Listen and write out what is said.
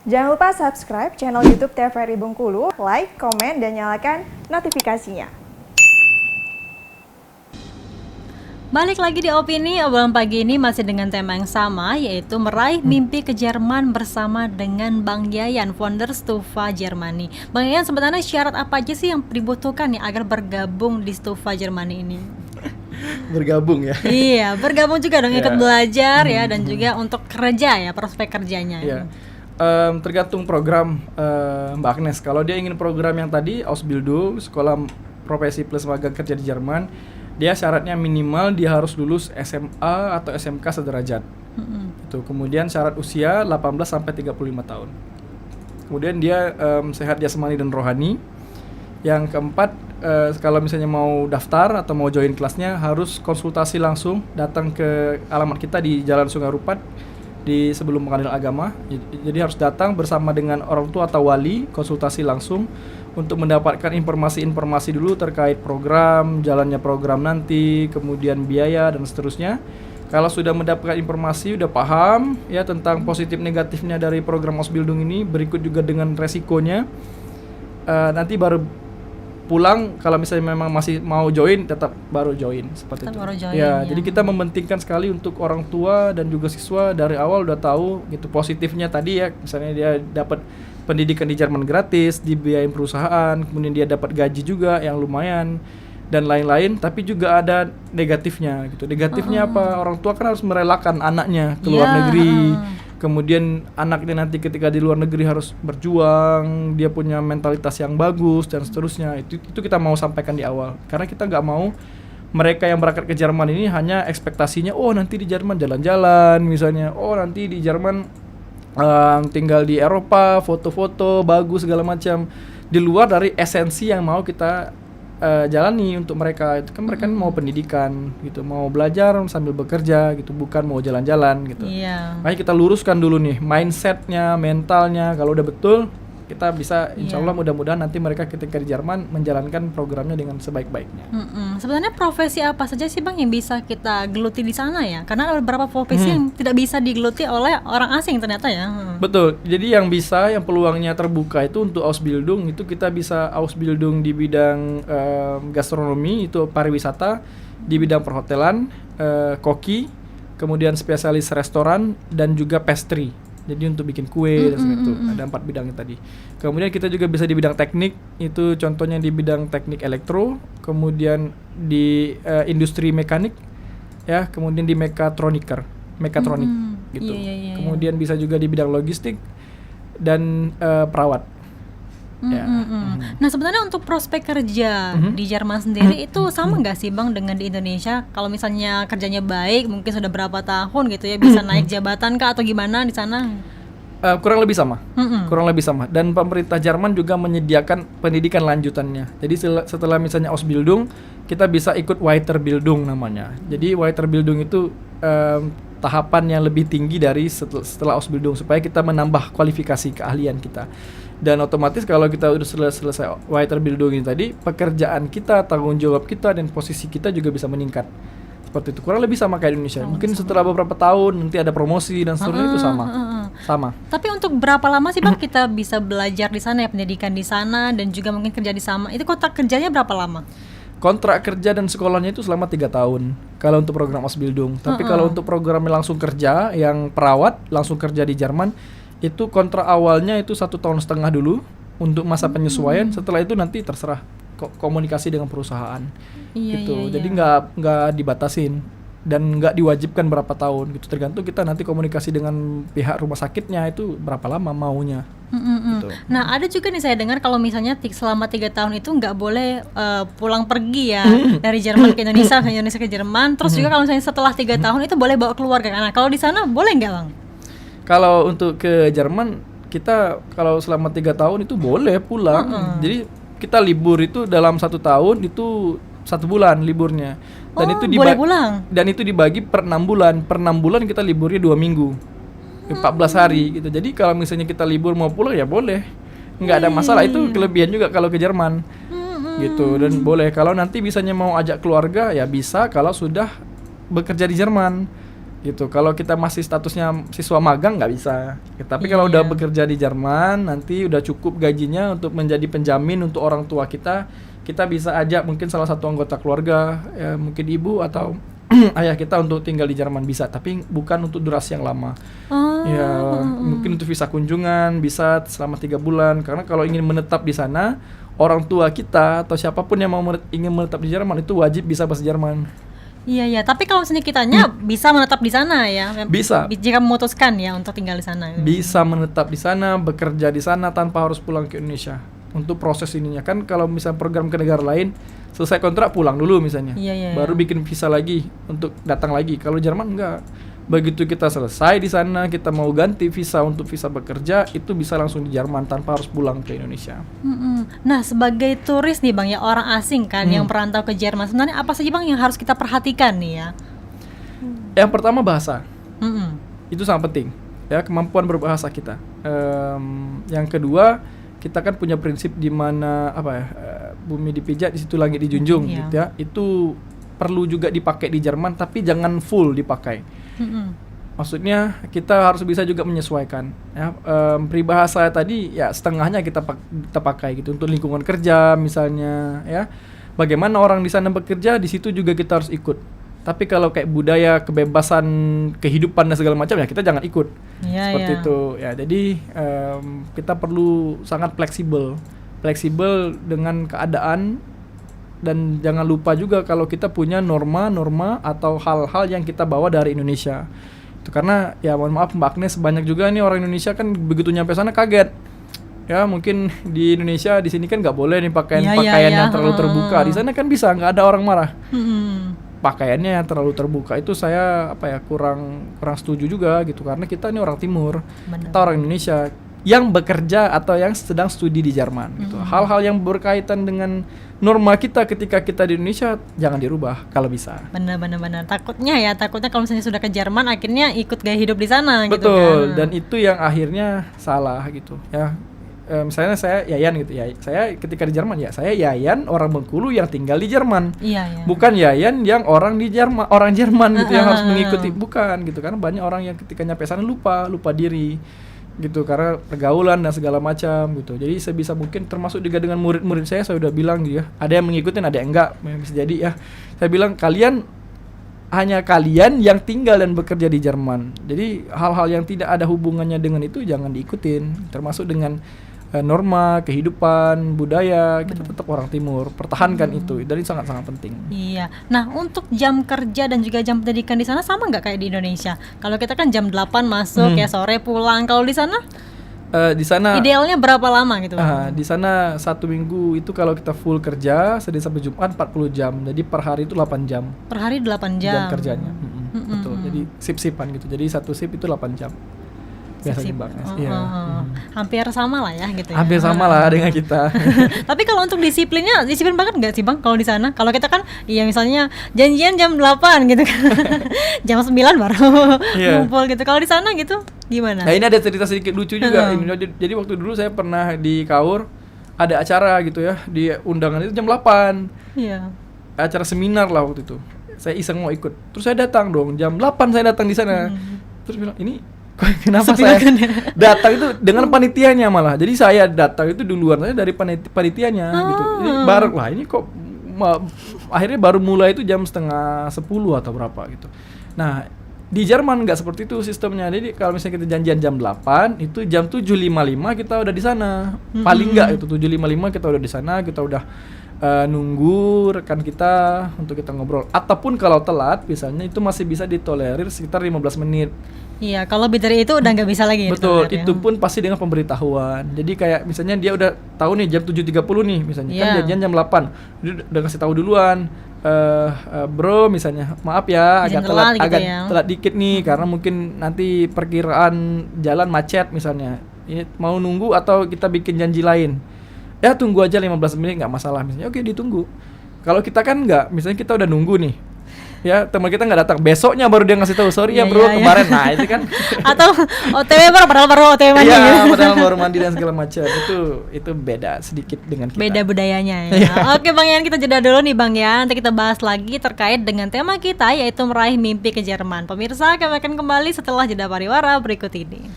Jangan lupa subscribe channel YouTube TVRI Bengkulu, like, komen, dan nyalakan notifikasinya. Balik lagi di Opini, obrolan pagi ini masih dengan tema yang sama, yaitu meraih mimpi ke Jerman bersama dengan Bang Yayan, founder Stufa Germany. Bang Yayan, sebenarnya syarat apa aja sih yang dibutuhkan nih agar bergabung di Stufa Germany ini? Bergabung ya? Iya, bergabung juga dong, ikut belajar ya, dan juga untuk kerja ya, prospek kerjanya. Iya. Tergantung program Mbak Agnes. Kalau dia ingin program yang tadi, Ausbildung, sekolah profesi plus magang kerja di Jerman, dia syaratnya minimal dia harus lulus SMA atau SMK sederajat. Itu. Kemudian syarat usia 18 sampai 35 tahun. Kemudian dia sehat jasmani dan rohani. Yang keempat, kalau misalnya mau daftar atau mau join kelasnya harus konsultasi langsung, datang ke alamat kita di Jalan Sungai Rupat di sebelum pengadilan agama. Jadi harus datang bersama dengan orang tua atau wali, konsultasi langsung untuk mendapatkan informasi-informasi dulu terkait program, jalannya program nanti, kemudian biaya dan seterusnya. Kalau sudah mendapatkan informasi, udah paham ya tentang positif negatifnya dari program Ausbildung ini, berikut juga dengan resikonya, nanti baru pulang. Kalau misalnya memang masih mau join, tetap baru join seperti itu. Ya, jadi kita mementingkan sekali untuk orang tua dan juga siswa dari awal udah tahu gitu positifnya tadi ya. Misalnya dia dapat pendidikan di Jerman gratis, dibiayain perusahaan, kemudian dia dapat gaji juga yang lumayan dan lain-lain. Tapi juga ada negatifnya gitu. Negatifnya apa? Orang tua kan harus merelakan anaknya ke luar negeri. Kemudian anaknya nanti ketika di luar negeri harus berjuang, dia punya mentalitas yang bagus dan seterusnya. Itu kita mau sampaikan di awal. Karena kita nggak mau mereka yang berangkat ke Jerman ini hanya ekspektasinya, oh nanti di Jerman jalan-jalan misalnya, oh nanti di Jerman tinggal di Eropa, foto-foto bagus segala macam, di luar dari esensi yang mau kita jalani untuk mereka. Itu kan mereka mau pendidikan gitu, mau belajar sambil bekerja gitu, bukan mau jalan-jalan gitu. Makanya kita luruskan dulu nih mindsetnya, mentalnya. Kalau udah betul, kita bisa insya Allah mudah-mudahan nanti mereka ketika di Jerman menjalankan programnya dengan sebaik-baiknya. Sebenarnya profesi apa saja sih Bang yang bisa kita geluti di sana ya? Karena ada beberapa profesi yang tidak bisa digeluti oleh orang asing ternyata ya. Betul. Jadi yang bisa, yang peluangnya terbuka itu untuk Ausbildung, itu kita bisa Ausbildung di bidang gastronomi, itu pariwisata, di bidang perhotelan, koki, kemudian spesialis restoran dan juga pastry. Jadi untuk bikin kue dan segitu. Ada 4 bidang tadi. Kemudian kita juga bisa di bidang teknik, itu contohnya di bidang teknik elektro, kemudian di industri mekanik, ya, kemudian di mekatronik gitu. Kemudian bisa juga di bidang logistik dan perawat. Nah sebenarnya untuk prospek kerja di Jerman sendiri itu sama nggak sih Bang dengan di Indonesia? Kalau misalnya kerjanya baik, mungkin sudah berapa tahun gitu ya, bisa naik jabatan kah atau gimana di sana? Kurang lebih sama. Kurang lebih sama. Dan pemerintah Jerman juga menyediakan pendidikan lanjutannya. Jadi setelah misalnya Ausbildung, kita bisa ikut Weiterbildung namanya. Jadi Weiterbildung itu tahapan yang lebih tinggi dari setelah Ausbildung, supaya kita menambah kualifikasi keahlian kita. Dan otomatis kalau kita udah selesai Weiterbildung ini tadi, pekerjaan kita, tanggung jawab kita, dan posisi kita juga bisa meningkat. Seperti itu. Kurang lebih sama kayak Indonesia. Mungkin setelah beberapa tahun nanti ada promosi dan seterusnya, itu sama. Tapi untuk berapa lama sih Bang kita bisa belajar di sana ya, pendidikan di sana dan juga mungkin kerja di sana? Itu kontrak kerjanya berapa lama? Kontrak kerja dan sekolahnya itu selama 3 tahun kalau untuk program Ausbildung. Tapi kalau untuk program langsung kerja yang perawat langsung kerja di Jerman, itu kontrak awalnya itu 1,5 tahun dulu untuk masa penyesuaian. Setelah itu nanti terserah komunikasi dengan perusahaan gitu. Jadi nggak dibatasin dan nggak diwajibkan berapa tahun gitu, tergantung kita nanti komunikasi dengan pihak rumah sakitnya itu berapa lama maunya. Gitu. Nah ada juga nih saya dengar kalau misalnya selama 3 tahun itu nggak boleh pulang pergi ya dari Jerman ke Indonesia, ke Indonesia ke Jerman. Terus juga kalau misalnya setelah 3 tahun itu boleh bawa keluarga. Nah kalau di sana boleh nggak Bang? Kalau untuk ke Jerman, kita kalau selama 3 tahun itu boleh pulang. Jadi kita libur itu dalam 1 tahun itu 1 bulan liburnya. Dan itu boleh pulang. Dan itu dibagi per 6 bulan. Per 6 bulan kita liburnya 2 minggu. 14 hari gitu. Jadi kalau misalnya kita libur mau pulang ya boleh. Nggak ada masalah. Itu kelebihan juga kalau ke Jerman. Gitu. Dan boleh kalau nanti bisanya mau ajak keluarga ya bisa kalau sudah bekerja di Jerman. gitu. Kalau kita masih statusnya siswa magang nggak bisa. Tapi kalau udah bekerja di Jerman, nanti udah cukup gajinya untuk menjadi penjamin untuk orang tua kita bisa ajak mungkin salah satu anggota keluarga, ya, mungkin ibu atau ayah kita untuk tinggal di Jerman bisa, tapi bukan untuk durasi yang lama. Ya, mungkin untuk visa kunjungan bisa selama 3 bulan. Karena kalau ingin menetap di sana, orang tua kita atau siapapun yang mau ingin menetap di Jerman itu wajib bisa bahasa Jerman. Iya, tapi kalau misalnya kitanya bisa menetap di sana ya? Bisa. Jika memutuskan ya untuk tinggal di sana. Bisa menetap di sana, bekerja di sana tanpa harus pulang ke Indonesia. Untuk proses ininya kan kalau misalnya program ke negara lain, selesai kontrak pulang dulu misalnya. Baru bikin visa lagi untuk datang lagi. Kalau Jerman enggak. Begitu kita selesai di sana, kita mau ganti visa untuk visa bekerja, itu bisa langsung di Jerman tanpa harus pulang ke Indonesia. Nah, sebagai turis nih Bang, ya orang asing kan yang perantau ke Jerman, sebenarnya apa saja Bang yang harus kita perhatikan nih ya? Yang pertama bahasa. Itu sangat penting. Ya, kemampuan berbahasa kita. Yang kedua, kita kan punya prinsip di mana bumi dipijak di situ langit dijunjung gitu ya. Itu perlu juga dipakai di Jerman, tapi jangan full dipakai. Maksudnya kita harus bisa juga menyesuaikan ya. Peribahasa tadi ya setengahnya kita pakai gitu untuk lingkungan kerja misalnya ya. Bagaimana orang di sana bekerja, di situ juga kita harus ikut. Tapi kalau kayak budaya kebebasan kehidupan dan segala macam ya kita jangan ikut. Seperti itu ya. Jadi kita perlu sangat fleksibel dengan keadaan. Dan jangan lupa juga kalau kita punya norma-norma atau hal-hal yang kita bawa dari Indonesia. Itu karena ya mohon maaf Mbak Agnes, banyak juga nih orang Indonesia kan begitu nyampe sana kaget. Ya mungkin di Indonesia di sini kan nggak boleh nih pakaian yang terlalu terbuka. Di sana kan bisa, nggak ada orang marah. Pakaiannya yang terlalu terbuka itu saya kurang setuju juga gitu, karena kita ini orang Timur. Kita orang Indonesia yang bekerja atau yang sedang studi di Jerman gitu. Hal-hal yang berkaitan dengan norma kita ketika kita di Indonesia jangan dirubah kalau bisa. Benar. Takutnya kalau misalnya sudah ke Jerman akhirnya ikut gaya hidup di sana. Betul, gitu kan. dan itu yang akhirnya salah gitu ya. Misalnya saya Yayan gitu ya. Saya ketika di Jerman ya, saya Yayan orang Bengkulu yang tinggal di Jerman. Bukan Yayan yang orang Jerman gitu yang harus mengikuti, bukan gitu. Karena banyak orang yang ketika nyampe sana lupa diri gitu karena pergaulan dan segala macam gitu. Jadi sebisa mungkin, termasuk juga dengan murid-murid saya udah bilang gitu ya. Ada yang mengikuti, ada yang enggak, bisa jadi ya. Saya bilang hanya kalian yang tinggal dan bekerja di Jerman. Jadi hal-hal yang tidak ada hubungannya dengan itu jangan diikutin, termasuk dengan norma, kehidupan, budaya. Kita tetap orang Timur, pertahankan itu. Dan itu sangat-sangat penting. Iya. Nah, untuk jam kerja dan juga jam pendidikan di sana sama nggak kayak di Indonesia? Kalau kita kan jam 8 masuk ya sore pulang. Kalau di sana? Di sana idealnya berapa lama gitu? Di sana 1 minggu itu kalau kita full kerja Senin sampai Jumat 40 jam. Jadi per hari itu 8 jam. Per hari 8 jam. Jam kerjanya. Betul. Jadi sip-sipan gitu. Jadi satu sip itu 8 jam. Hampir sama lah ya gitu ya. Hampir sama lah dengan kita. Tapi kalau untuk disiplin banget nggak sih Bang kalau di sana? Kalau kita kan iya misalnya janjian jam 8 gitu kan. Jam 9 baru ngumpul gitu. Kalau di sana gitu gimana? Nah, ini ada cerita sedikit lucu juga. Jadi waktu dulu saya pernah di Kaur ada acara gitu ya, di undangan itu jam 8. Iya. Acara seminar lah waktu itu. Saya iseng mau ikut. Terus saya datang dong, jam 8 saya datang di sana. Terus bilang, "Ini kenapa saya datang itu dengan panitianya malah." Jadi saya datang itu duluan saya dari panitianya gitu. Jadi baru ini kok akhirnya baru mulai itu jam setengah 10 atau berapa gitu. Nah, di Jerman nggak seperti itu sistemnya. Jadi kalau misalnya kita janjian jam 8, itu jam 7.55 kita udah di sana. Paling nggak itu 7.55 kita udah di sana, kita udah nunggu rekan kita untuk kita ngobrol. Ataupun kalau telat misalnya itu masih bisa ditolerir sekitar 15 menit. Iya, kalau lebih dari itu udah nggak bisa lagi. Betul, itu pun pasti dengan pemberitahuan. Jadi kayak misalnya dia udah tahu nih jam 7.30 nih misalnya, kan janjian jam 8. Dia udah kasih tahu duluan. Bro misalnya, maaf ya agak telat dikit nih karena mungkin nanti perkiraan jalan macet misalnya. Ini mau nunggu atau kita bikin janji lain? Ya tunggu aja 15 menit nggak masalah misalnya. Oke, ditunggu. Kalau kita kan nggak, misalnya kita udah nunggu nih. ya teman kita nggak datang, besoknya baru dia ngasih tahu, sorry ya Iya, bro iya, iya. kemarin. Nah itu kan Atau OTW padahal baru OTW mandi iya gitu. padahal baru mandi dan segala macam. Itu beda sedikit dengan kita. Beda budayanya Iya. ya. Oke Bang Yan, kita jeda dulu nih Bang Yan. Nanti kita bahas lagi terkait dengan tema kita yaitu meraih mimpi ke Jerman. Pemirsa, kami akan kembali setelah jeda pariwara berikut ini.